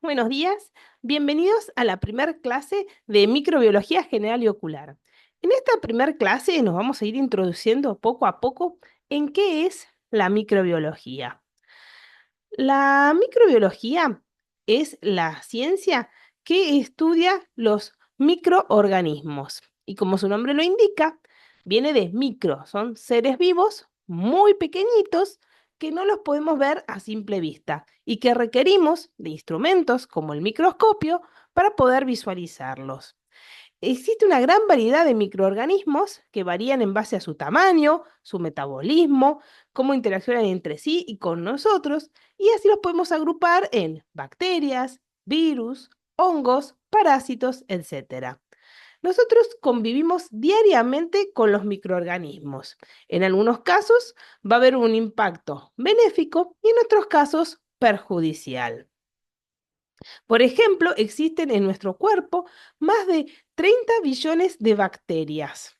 buenos días. Bienvenidos a la primera clase de microbiología general y ocular. En esta primera clase nos vamos a ir introduciendo poco a poco en qué es la microbiología. La microbiología es la ciencia que estudia los microorganismos y como su nombre lo indica, viene de micro, son seres vivos muy pequeñitos que no los podemos ver a simple vista y que requerimos de instrumentos como el microscopio para poder visualizarlos. Existe una gran variedad de microorganismos que varían en base a su tamaño, su metabolismo, cómo interaccionan entre sí y con nosotros, y así los podemos agrupar en bacterias, virus, hongos, parásitos, etc. Nosotros convivimos diariamente con los microorganismos. En algunos casos va a haber un impacto benéfico y en otros casos perjudicial. Por ejemplo, existen en nuestro cuerpo más de 30 billones de bacterias.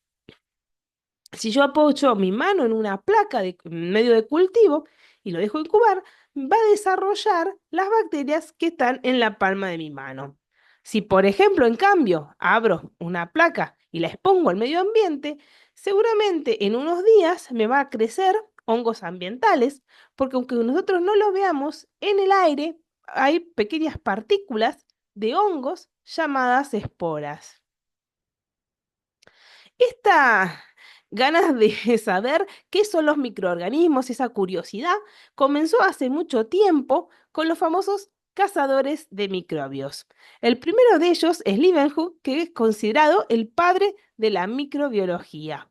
Si yo apoyo mi mano en una placa de medio de cultivo y lo dejo incubar, va a desarrollar las bacterias que están en la palma de mi mano. Si, por ejemplo, en cambio, abro una placa y la expongo al medio ambiente, seguramente en unos días me va a crecer hongos ambientales, porque aunque nosotros no lo veamos, en el aire hay pequeñas partículas de hongos llamadas esporas. Esta ganas de saber qué son los microorganismos, esa curiosidad, comenzó hace mucho tiempo con los famosos cazadores de microbios. El primero de ellos es Leeuwenhoek, que es considerado el padre de la microbiología.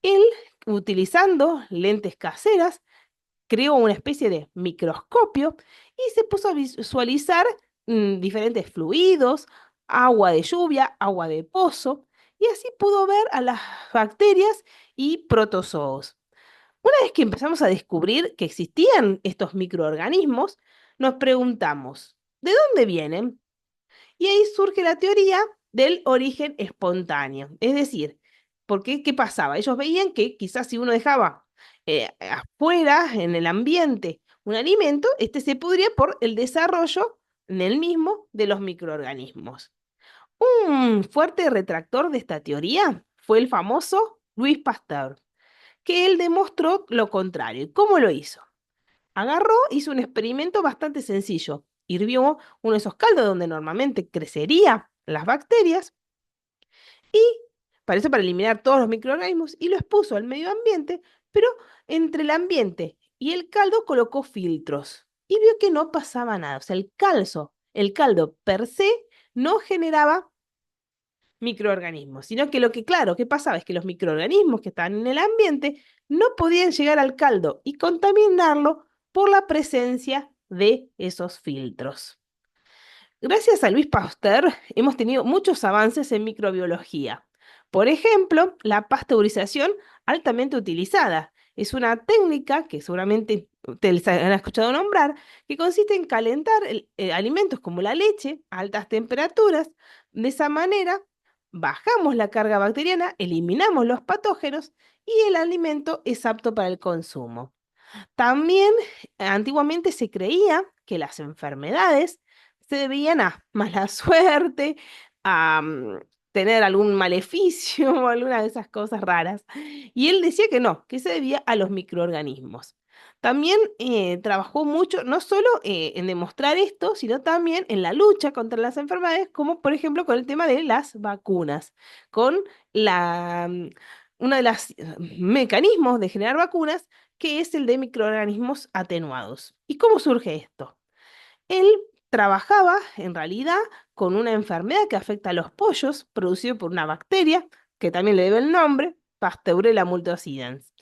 Él, utilizando lentes caseras, creó una especie de microscopio y se puso a visualizar diferentes fluidos, agua de lluvia, agua de pozo, y así pudo ver a las bacterias y protozoos. Una vez que empezamos a descubrir que existían estos microorganismos, nos preguntamos, ¿de dónde vienen? Y ahí surge la teoría del origen espontáneo. Es decir, ¿qué pasaba? Ellos veían que quizás si uno dejaba afuera, en el ambiente, un alimento, este se pudría por el desarrollo en el mismo de los microorganismos. Un fuerte retractor de esta teoría fue el famoso Louis Pasteur, que él demostró lo contrario. ¿Y cómo lo hizo? Agarró, hizo un experimento bastante sencillo. Hirvió uno de esos caldos donde normalmente crecerían las bacterias y para eso, para eliminar todos los microorganismos, y lo expuso al medio ambiente, pero entre el ambiente y el caldo colocó filtros y vio que no pasaba nada. O sea, el caldo per se no generaba microorganismos, sino que lo que, claro, que pasaba es que los microorganismos que estaban en el ambiente no podían llegar al caldo y contaminarlo por la presencia de esos filtros. Gracias a Luis Pasteur hemos tenido muchos avances en microbiología. Por ejemplo, la pasteurización altamente utilizada. Es una técnica que seguramente ustedes han escuchado nombrar, que consiste en calentar alimentos como la leche a altas temperaturas. De esa manera, bajamos la carga bacteriana, eliminamos los patógenos y el alimento es apto para el consumo. También antiguamente se creía que las enfermedades se debían a mala suerte, a tener algún maleficio o alguna de esas cosas raras. Y él decía que no, que se debía a los microorganismos. También trabajó mucho, no solo en demostrar esto, sino también en la lucha contra las enfermedades, como por ejemplo con el tema de las vacunas, con uno de los mecanismos de generar vacunas que es el de microorganismos atenuados. ¿Y cómo surge esto? Él trabajaba en realidad con una enfermedad que afecta a los pollos, producido por una bacteria, que también le debe el nombre, Pasteurella multocidens.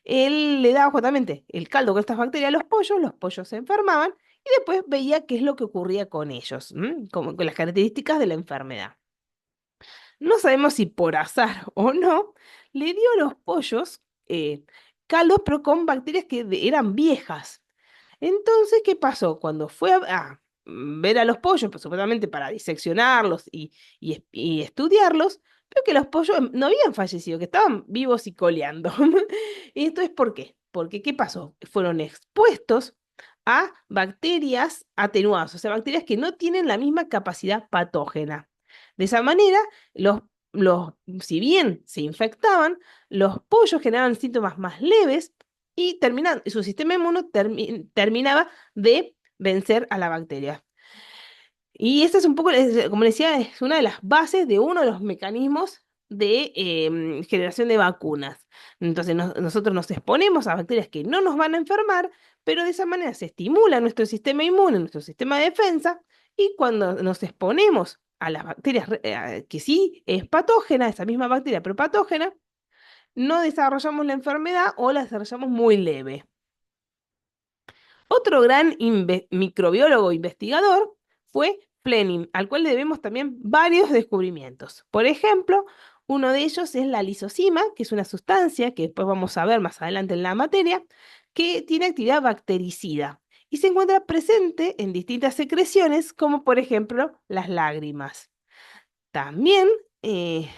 Él le daba justamente el caldo con estas bacterias a los pollos se enfermaban y después veía qué es lo que ocurría con ellos, como con las características de la enfermedad. No sabemos si por azar o no, le dio a los pollos caldos, pero con bacterias que eran viejas. Entonces, ¿qué pasó? Cuando fue a ver a los pollos, pues, supuestamente para diseccionarlos y estudiarlos, vio que los pollos no habían fallecido, que estaban vivos y coleando. ¿Y esto es por qué? Porque, ¿qué pasó? Fueron expuestos a bacterias atenuadas, o sea, bacterias que no tienen la misma capacidad patógena. De esa manera, los, si bien se infectaban, los pollos generaban síntomas más leves y su sistema inmuno terminaba de vencer a la bacteria. Y esta es un poco, como decía, es una de las bases de uno de los mecanismos de generación de vacunas. Entonces nosotros nos exponemos a bacterias que no nos van a enfermar, pero de esa manera se estimula nuestro sistema inmune, nuestro sistema de defensa, y cuando nos exponemos a las bacterias que sí es patógena, esa misma bacteria pero patógena, no desarrollamos la enfermedad o la desarrollamos muy leve. Otro gran microbiólogo investigador fue Fleming, al cual le debemos también varios descubrimientos. Por ejemplo, uno de ellos es la lisocima, que es una sustancia que después vamos a ver más adelante en la materia, que tiene actividad bactericida y se encuentra presente en distintas secreciones, como por ejemplo las lágrimas. También eh,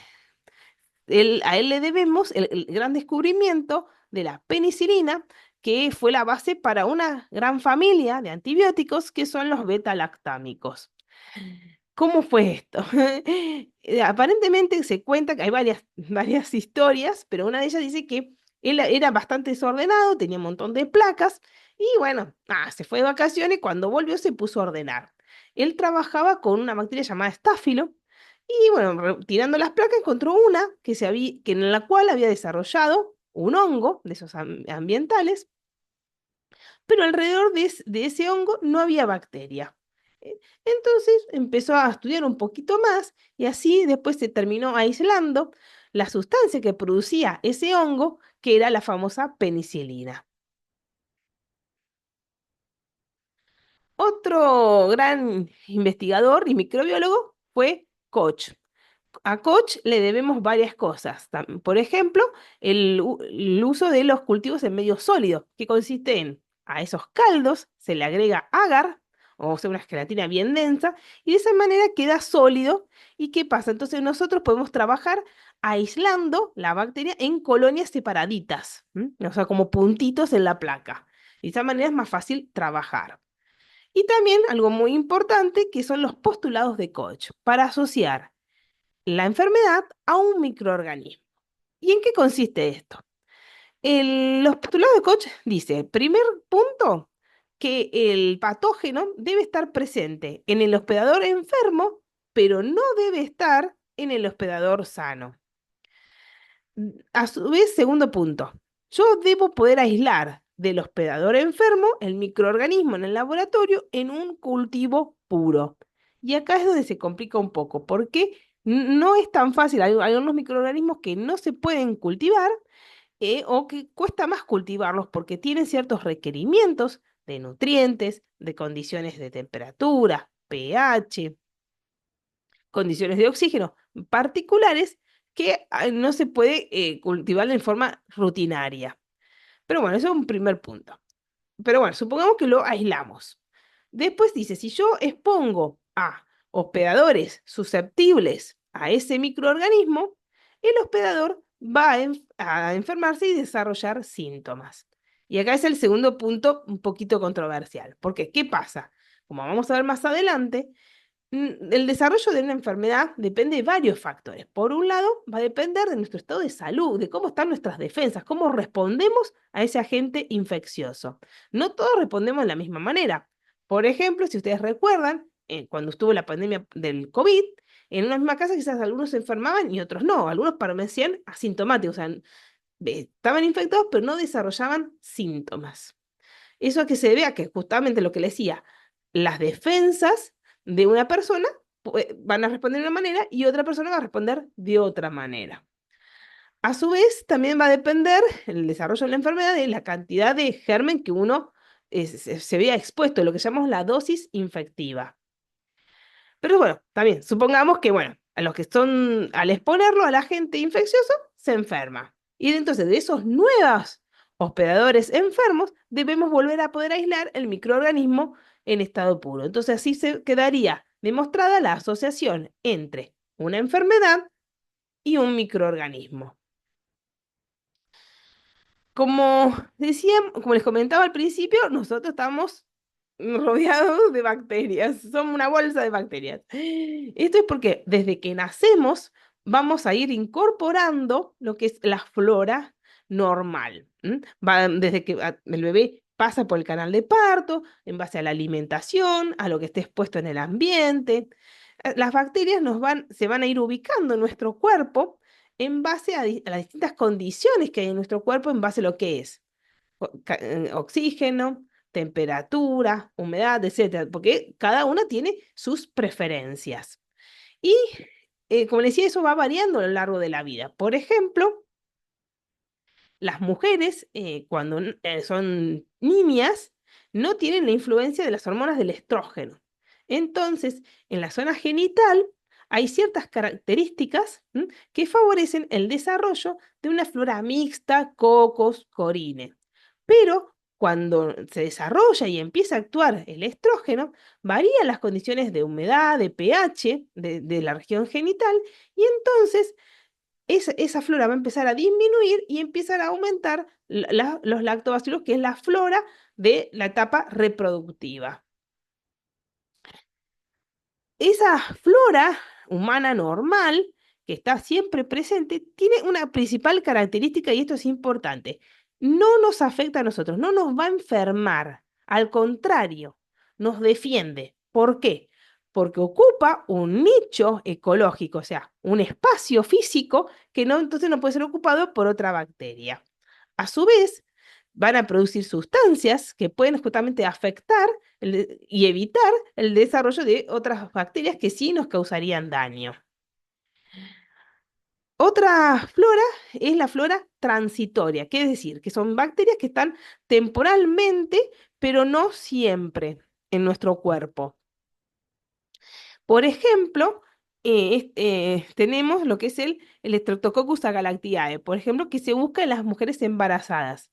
a él le debemos el gran descubrimiento de la penicilina, que fue la base para una gran familia de antibióticos que son los beta-lactámicos. ¿Cómo fue esto? Aparentemente se cuenta que hay varias historias, pero una de ellas dice que él era bastante desordenado, tenía un montón de placas y bueno, se fue de vacaciones y cuando volvió se puso a ordenar. Él trabajaba con una bacteria llamada estáfilo y bueno, tirando las placas encontró una que en la cual había desarrollado un hongo de esos ambientales, pero alrededor de ese hongo no había bacteria. Entonces empezó a estudiar un poquito más y así después se terminó aislando la sustancia que producía ese hongo, que era la famosa penicilina. Otro gran investigador y microbiólogo fue Koch. A Koch le debemos varias cosas. Por ejemplo, el uso de los cultivos en medio sólido, que consiste en a esos caldos se le agrega agar, o sea, una gelatina bien densa, y de esa manera queda sólido. ¿Y qué pasa? Entonces nosotros podemos trabajar aislando la bacteria en colonias separaditas, o sea, como puntitos en la placa. De esa manera es más fácil trabajar. Y también algo muy importante que son los postulados de Koch para asociar la enfermedad a un microorganismo. ¿Y en qué consiste esto? Los postulados de Koch dice, primer punto, que el patógeno debe estar presente en el hospedador enfermo, pero no debe estar en el hospedador sano. A su vez, segundo punto, yo debo poder aislar del hospedador enfermo el microorganismo en el laboratorio en un cultivo puro. Y acá es donde se complica un poco, porque no es tan fácil. Hay unos microorganismos que no se pueden cultivar o que cuesta más cultivarlos porque tienen ciertos requerimientos de nutrientes, de condiciones de temperatura, pH, condiciones de oxígeno particulares que no se puede cultivar en forma rutinaria. Pero bueno, eso es un primer punto. Pero bueno, supongamos que lo aislamos. Después dice, si yo expongo a hospedadores susceptibles a ese microorganismo, el hospedador va a enfermarse y desarrollar síntomas. Y acá es el segundo punto un poquito controversial. Porque, ¿qué pasa? Como vamos a ver más adelante, el desarrollo de una enfermedad depende de varios factores. Por un lado, va a depender de nuestro estado de salud, de cómo están nuestras defensas, cómo respondemos a ese agente infeccioso. No todos respondemos de la misma manera. Por ejemplo, si ustedes recuerdan, cuando estuvo la pandemia del COVID, en una misma casa quizás algunos se enfermaban y otros no. Algunos permanecían asintomáticos, o sea, estaban infectados pero no desarrollaban síntomas. Eso a que se vea que justamente lo que le decía, las defensas de una persona van a responder de una manera y otra persona va a responder de otra manera. A su vez, también va a depender el desarrollo de la enfermedad de la cantidad de germen que uno se vea expuesto, lo que llamamos la dosis infectiva. Pero bueno, también, supongamos que, bueno, a los que son, al exponerlo al agente infeccioso, se enferma. Y entonces de esos nuevos hospedadores enfermos, debemos volver a poder aislar el microorganismo en estado puro. Entonces así se quedaría demostrada la asociación entre una enfermedad y un microorganismo. Como decía, como les comentaba al principio, nosotros estamos rodeados de bacterias, son una bolsa de bacterias. Esto es porque desde que nacemos vamos a ir incorporando lo que es la flora normal. Desde que el bebé pasa por el canal de parto, en base a la alimentación, a lo que esté expuesto en el ambiente. Las bacterias se van a ir ubicando en nuestro cuerpo en base a las distintas condiciones que hay en nuestro cuerpo, en base a lo que es oxígeno, temperatura, humedad, etcétera, porque cada una tiene sus preferencias. Y como les decía, eso va variando a lo largo de la vida. Por ejemplo, las mujeres, cuando son niñas, no tienen la influencia de las hormonas del estrógeno. Entonces, en la zona genital hay ciertas características que favorecen el desarrollo de una flora mixta, cocos, corine. Pero cuando se desarrolla y empieza a actuar el estrógeno, varían las condiciones de humedad, de pH de la región genital, y entonces esa flora va a empezar a disminuir y empiezan a aumentar los lactobacilos, que es la flora de la etapa reproductiva. Esa flora humana normal, que está siempre presente, tiene una principal característica, y esto es importante: no nos afecta a nosotros, no nos va a enfermar, al contrario, nos defiende. ¿Por qué? Porque ocupa un nicho ecológico, o sea, un espacio físico que no, entonces no puede ser ocupado por otra bacteria. A su vez, van a producir sustancias que pueden justamente afectar y evitar el desarrollo de otras bacterias que sí nos causarían daño. Otra flora es la flora transitoria, que es decir, que son bacterias que están temporalmente, pero no siempre en nuestro cuerpo. Por ejemplo, tenemos lo que es el Streptococcus agalactiae, por ejemplo, que se busca en las mujeres embarazadas.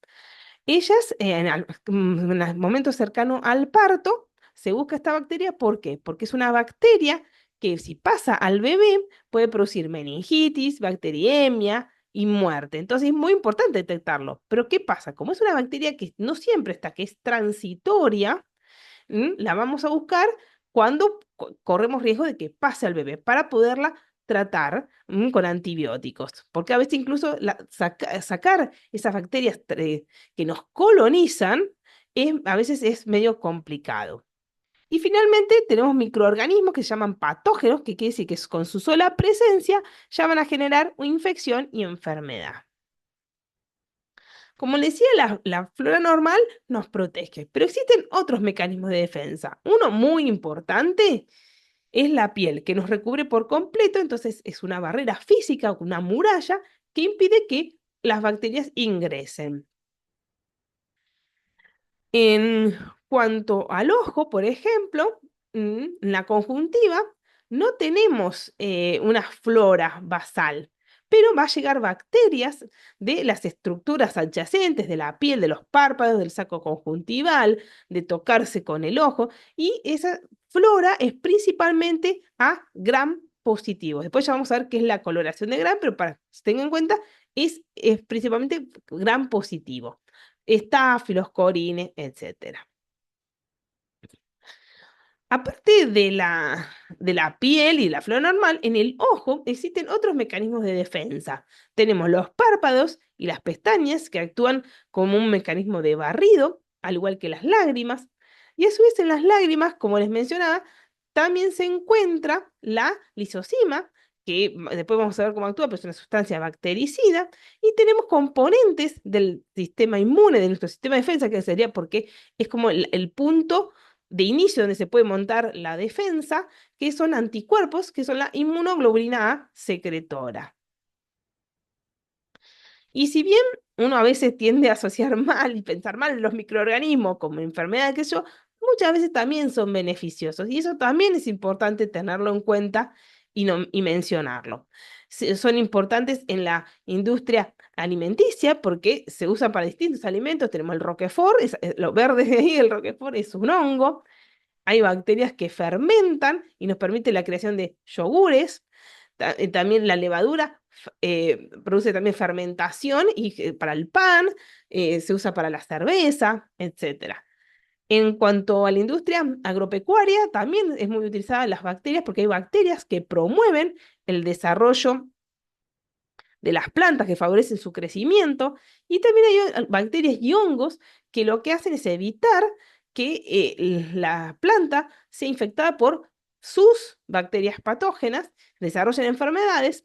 Ellas, en el momento cercano al parto, se busca esta bacteria. ¿Por qué? Porque es una bacteria que, si pasa al bebé, puede producir meningitis, bacteriemia y muerte. Entonces es muy importante detectarlo. Pero ¿qué pasa? Como es una bacteria que no siempre está, que es transitoria, la vamos a buscar cuando corremos riesgo de que pase al bebé para poderla tratar con antibióticos, porque a veces incluso sacar esas bacterias que nos colonizan a veces es medio complicado. Y finalmente tenemos microorganismos que se llaman patógenos, que quiere decir que con su sola presencia ya van a generar una infección y enfermedad. Como les decía, la flora normal nos protege, pero existen otros mecanismos de defensa. Uno muy importante es la piel, que nos recubre por completo, entonces es una barrera física, una muralla que impide que las bacterias ingresen. En cuanto al ojo, por ejemplo, en la conjuntiva, no tenemos una flora basal, pero va a llegar bacterias de las estructuras adyacentes de la piel, de los párpados, del saco conjuntival, de tocarse con el ojo, y esa flora es principalmente a gram positivo. Después ya vamos a ver qué es la coloración de gram, pero para que se tengan en cuenta, es principalmente gram positivo: estáfilos, corines, etcétera. Aparte de la piel y la flora normal, en el ojo existen otros mecanismos de defensa. Tenemos los párpados y las pestañas, que actúan como un mecanismo de barrido, al igual que las lágrimas. Y a su vez, en las lágrimas, como les mencionaba, también se encuentra la lisozima, que después vamos a ver cómo actúa, pero es una sustancia bactericida. Y tenemos componentes del sistema inmune, de nuestro sistema de defensa, que sería porque es como el punto de inicio donde se puede montar la defensa, que son anticuerpos, que son la inmunoglobulina A secretora. Y si bien uno a veces tiende a asociar mal y pensar mal en los microorganismos como enfermedades, que yo, muchas veces también son beneficiosos. Y eso también es importante tenerlo en cuenta y mencionarlo. Son importantes en la industria alimenticia porque se usan para distintos alimentos. Tenemos el Roquefort, lo verde de ahí, el Roquefort es un hongo. Hay bacterias que fermentan y nos permite la creación de yogures. También la levadura produce también fermentación y para el pan, se usa para la cerveza, etcétera. En cuanto a la industria agropecuaria, también es muy utilizada las bacterias porque hay bacterias que promueven el desarrollo de las plantas que favorecen su crecimiento, y también hay bacterias y hongos que lo que hacen es evitar que la planta sea infectada por sus bacterias patógenas, desarrollen enfermedades,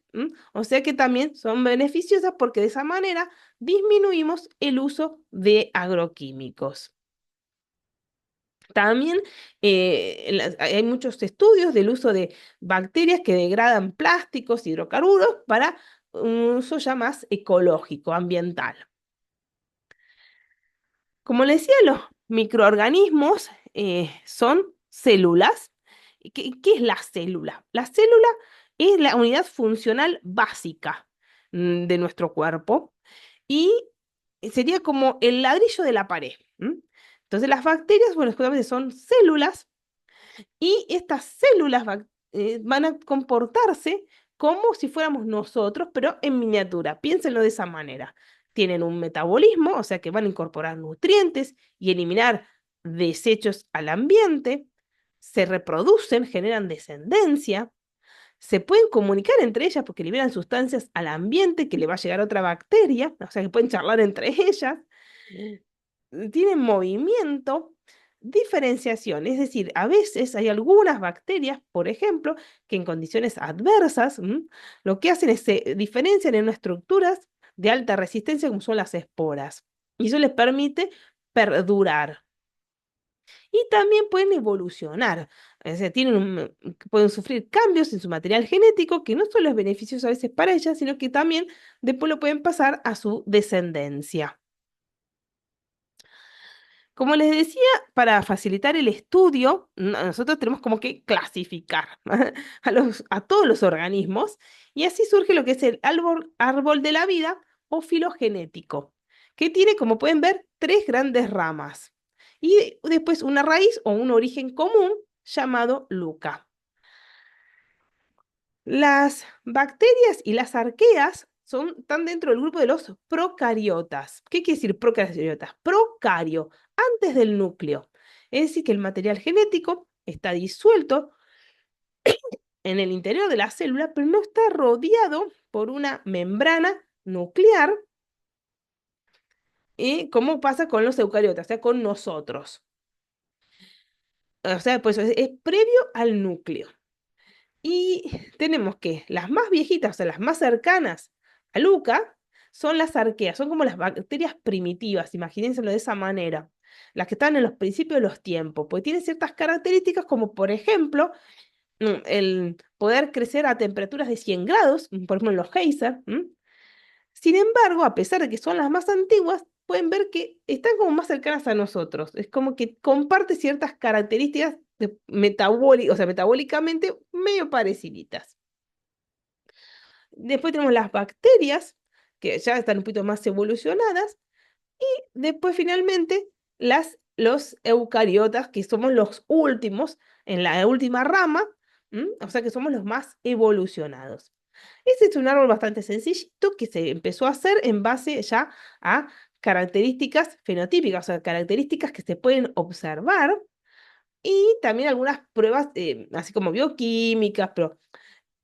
o sea que también son beneficiosas porque de esa manera disminuimos el uso de agroquímicos. También hay muchos estudios del uso de bacterias que degradan plásticos, hidrocarburos para un uso ya más ecológico, ambiental. Como les decía, los microorganismos son células. ¿Qué es la célula? La célula es la unidad funcional básica de nuestro cuerpo y sería como el ladrillo de la pared. Entonces las bacterias, bueno, justamente son células y estas células van a comportarse como si fuéramos nosotros, pero en miniatura. Piénsenlo de esa manera. Tienen un metabolismo, o sea que van a incorporar nutrientes y eliminar desechos al ambiente, se reproducen, generan descendencia, se pueden comunicar entre ellas porque liberan sustancias al ambiente que le va a llegar otra bacteria, o sea que pueden charlar entre ellas, tienen movimiento, diferenciación, es decir, a veces hay algunas bacterias, por ejemplo, que en condiciones adversas, lo que hacen es se diferencian en unas estructuras de alta resistencia como son las esporas, y eso les permite perdurar. Y también pueden evolucionar, o sea, pueden sufrir cambios en su material genético que no solo es beneficioso a veces para ellas, sino que también después lo pueden pasar a su descendencia. Como les decía, para facilitar el estudio, nosotros tenemos como que clasificar a todos los organismos y así surge lo que es el árbol de la vida o filogenético, que tiene, como pueden ver, tres grandes ramas y después una raíz o un origen común llamado Luca. Las bacterias y las arqueas están dentro del grupo de los procariotas. ¿Qué quiere decir procariotas? Procario, antes del núcleo. Es decir, que el material genético está disuelto en el interior de la célula, pero no está rodeado por una membrana nuclear, como pasa con los eucariotas, o sea, con nosotros. O sea, pues es previo al núcleo. Y tenemos que las más viejitas, o sea, las más cercanas a Luca, son las arqueas, son como las bacterias primitivas, imagínenselo de esa manera, las que están en los principios de los tiempos, porque tienen ciertas características como, por ejemplo, el poder crecer a temperaturas de 100 grados, por ejemplo, en los geyser. Sin embargo, a pesar de que son las más antiguas, pueden ver que están como más cercanas a nosotros. Es como que comparte ciertas características metabólicas, o sea, metabólicamente medio pareciditas. Después tenemos las bacterias, que ya están un poquito más evolucionadas. Después, finalmente, los eucariotas, que somos los últimos, en la última rama, o sea que somos los más evolucionados. Este es un árbol bastante sencillito que se empezó a hacer en base ya a características fenotípicas, o sea, características que se pueden observar y también algunas pruebas, así como bioquímicas, pero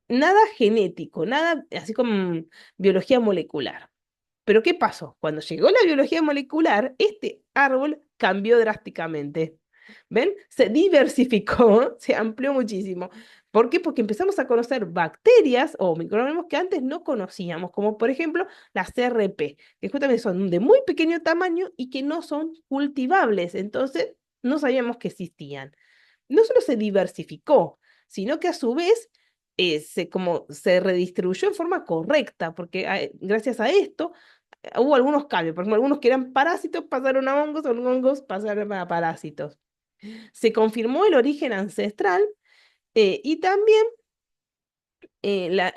nada genético, nada así como biología molecular. Pero ¿qué pasó? Cuando llegó la biología molecular, este árbol cambió drásticamente. ¿Ven? Se diversificó, se amplió muchísimo. ¿Por qué? Porque empezamos a conocer bacterias o microorganismos que antes no conocíamos, como por ejemplo las CRP, que justamente son de muy pequeño tamaño y que no son cultivables. Entonces, no sabíamos que existían. No solo se diversificó, sino que a su vez como se redistribuyó en forma correcta, porque gracias a esto hubo algunos cambios. Por ejemplo, algunos que eran parásitos pasaron a hongos, algunos hongos pasaron a parásitos. Se confirmó el origen ancestral y también, eh, la,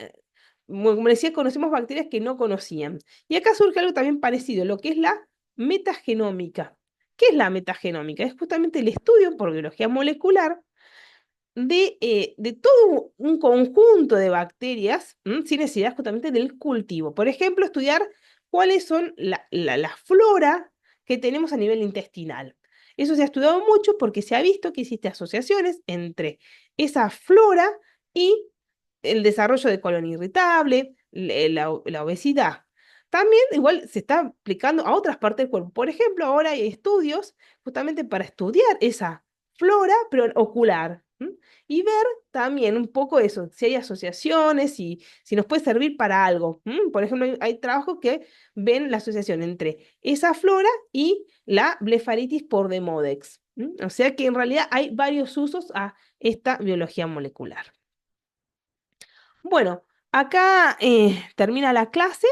como decía, conocemos bacterias que no conocían. Y acá surge algo también parecido, lo que es la metagenómica. ¿Qué es la metagenómica? Es justamente el estudio por biología molecular de todo un conjunto de bacterias, sin necesidad justamente del cultivo. Por ejemplo, estudiar cuáles son la flora que tenemos a nivel intestinal. Eso se ha estudiado mucho porque se ha visto que existen asociaciones entre esa flora y el desarrollo de colon irritable, la obesidad. También igual se está aplicando a otras partes del cuerpo. Por ejemplo, ahora hay estudios justamente para estudiar esa flora, pero ocular. ¿M? Y ver también un poco eso, si hay asociaciones, si nos puede servir para algo. ¿M? Por ejemplo, hay trabajos que ven la asociación entre esa flora y la blefaritis por Demodex. ¿M? O sea que en realidad hay varios usos a esta biología molecular. Bueno, acá termina la clase.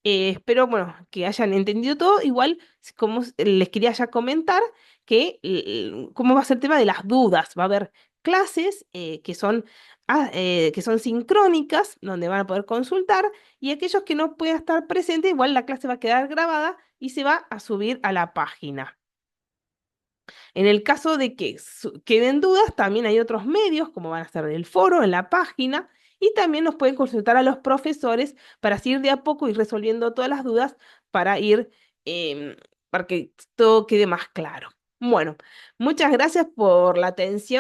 Espero, bueno, que hayan entendido todo. Igual, como les quería ya comentar, que cómo va a ser el tema de las dudas. Va a haber clases que son sincrónicas, donde van a poder consultar, y aquellos que no puedan estar presentes, igual la clase va a quedar grabada y se va a subir a la página. En el caso de que queden dudas, también hay otros medios, como van a ser el foro, en la página, y también nos pueden consultar a los profesores para así ir de a poco y resolviendo todas las dudas para ir, em, para que todo quede más claro. Bueno, muchas gracias por la atención.